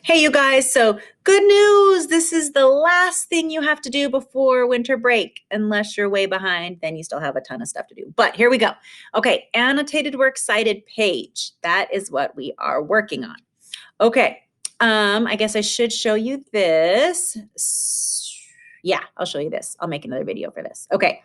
Hey, you guys. So, good news. This is the last thing you have to do before winter break. Unless you're way behind, then you still have a ton of stuff to do. But here we go. Okay, annotated works cited page. That is what we are working on. Okay. I guess I should show you this. Yeah, I'll show you this. I'll make another video for this. Okay.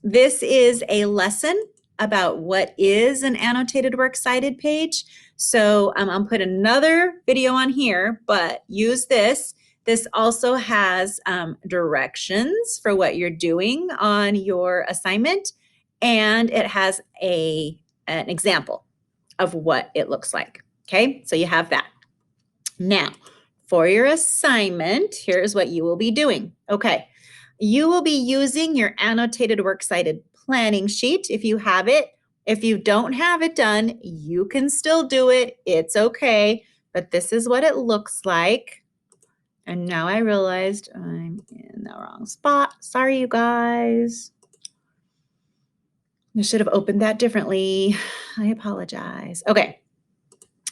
This is a lesson about what is an annotated works cited page. So I'll put another video on here, but use this. This also has directions for what you're doing on your assignment, and it has an example of what it looks like. Okay, so you have that. Now, for your assignment, here's what you will be doing. Okay, you will be using your annotated works cited planning sheet if you have it. If you don't have it done, you can still do it. It's okay, but this is what it looks like. And now I realized I'm in the wrong spot. Sorry, you guys. I should have opened that differently. I apologize. Okay.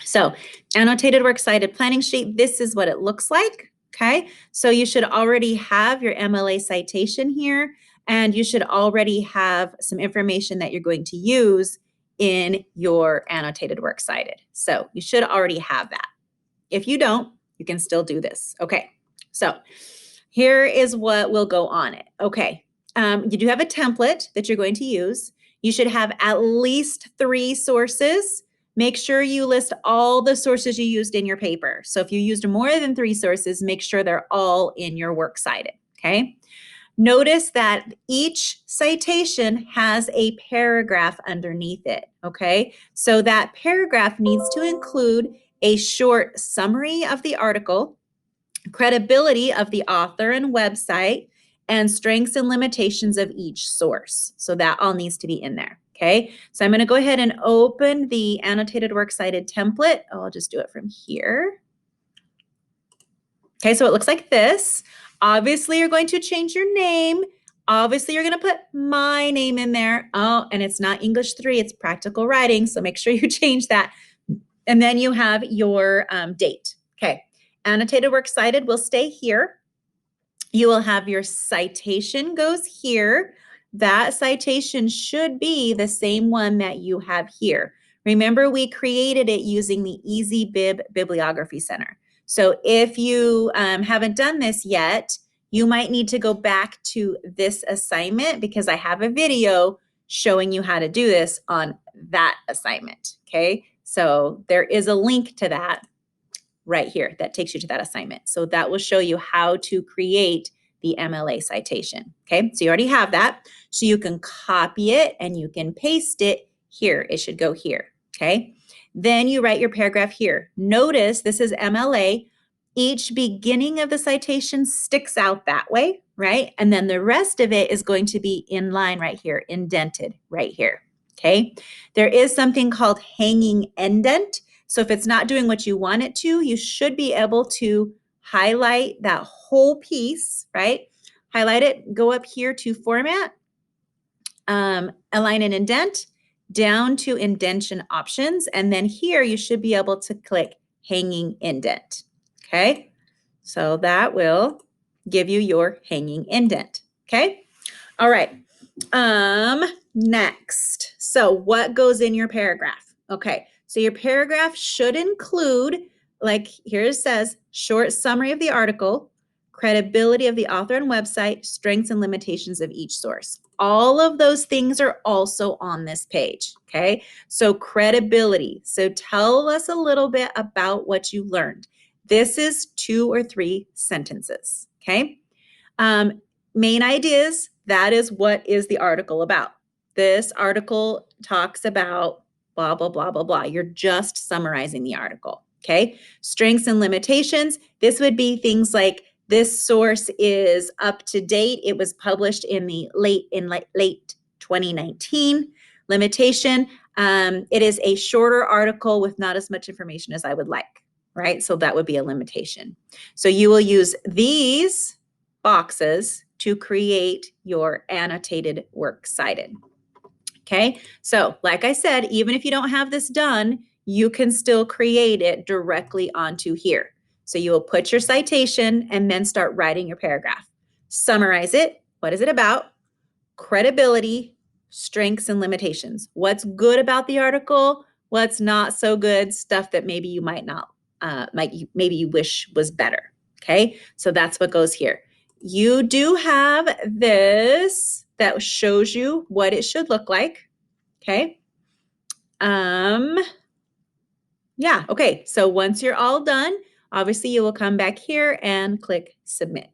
So annotated works cited planning sheet, this is what it looks like, okay? So you should already have your MLA citation here, and you should already have some information that you're going to use in your annotated works cited. So you should already have that. If you don't, you can still do this. Okay, so here is what will go on it. Okay, you do have a template that you're going to use. You should have at least 3 sources. Make sure you list all the sources you used in your paper. So if you used more than 3 sources, make sure they're all in your works cited, okay? Notice that each citation has a paragraph underneath it, okay? So that paragraph needs to include a short summary of the article, credibility of the author and website, and strengths and limitations of each source. So that all needs to be in there. Okay, so I'm going to go ahead and open the annotated works cited template. Oh, I'll just do it from here. Okay, so it looks like this. Obviously, you're going to change your name. Obviously, you're going to put my name in there. Oh, and it's not English 3, it's practical writing. So make sure you change that. And then you have your date. Okay, annotated works cited will stay here. You will have your citation goes here. That citation should be the same one that you have here. Remember, we created it using the EasyBib Bibliography Center. So if you haven't done this yet, you might need to go back to this assignment because I have a video showing you how to do this on that assignment, okay? So there is a link to that right here that takes you to that assignment. So that will show you how to create the MLA citation. Okay, so you already have that. So you can copy it and you can paste it here. It should go here. Okay, then you write your paragraph here. Notice this is MLA. Each beginning of the citation sticks out that way, right? And then the rest of it is going to be in line right here, indented right here. Okay, there is something called hanging indent. So if it's not doing what you want it to, you should be able to highlight that whole piece, right? Highlight it, go up here to format, align and indent, down to indentation options. And then here you should be able to click hanging indent, okay? So that will give you your hanging indent, okay? All right, next. So what goes in your paragraph? Okay, so your paragraph should include, like here it says, short summary of the article, credibility of the author and website, strengths and limitations of each source. All of those things are also on this page, okay? So credibility. So tell us a little bit about what you learned. This is 2 or 3 sentences, okay? Main ideas, that is what is the article about. This article talks about blah, blah, blah, blah, blah. You're just summarizing the article, okay? Strengths and limitations, this would be things like this source is up to date. It was published in the late 2019. Limitation, it is a shorter article with not as much information as I would like, right? So that would be a limitation. So you will use these boxes to create your annotated works cited. Okay, so like I said, even if you don't have this done, you can still create it directly onto here. So you will put your citation and then start writing your paragraph. Summarize it. What is it about? Credibility, strengths, and limitations. What's good about the article? What's not so good? Stuff that maybe you might not, maybe you wish was better. Okay, so that's what goes here. You do have this that shows you what it should look like. Okay. Yeah, okay. So once you're all done, obviously you will come back here and click submit.